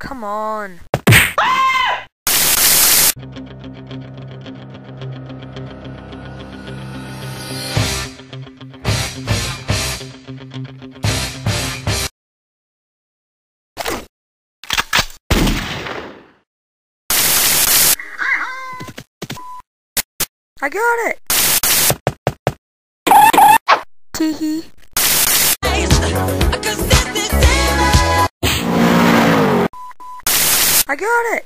come on. I got it! Teehee. I got it!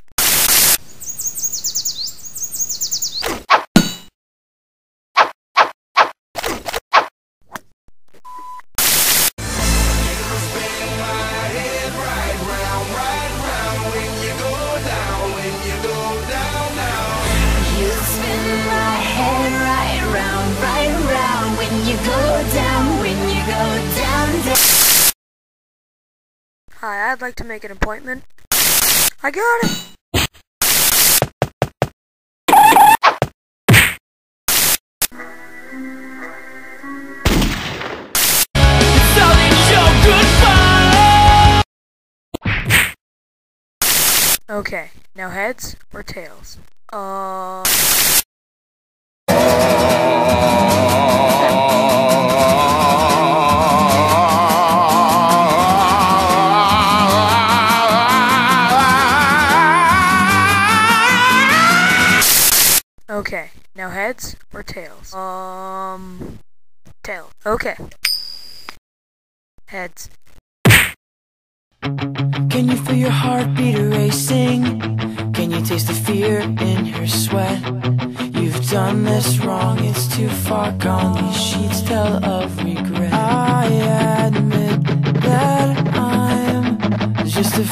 Hi, I'd like to make an appointment. I got it! Okay, now heads or tails? Okay, now heads or tails? Tails. Okay. Heads. Can you feel your heartbeat racing? Can you taste the fear in your sweat? You've done this wrong, it's too far gone. These sheets tell of regret. I admit that I'm just a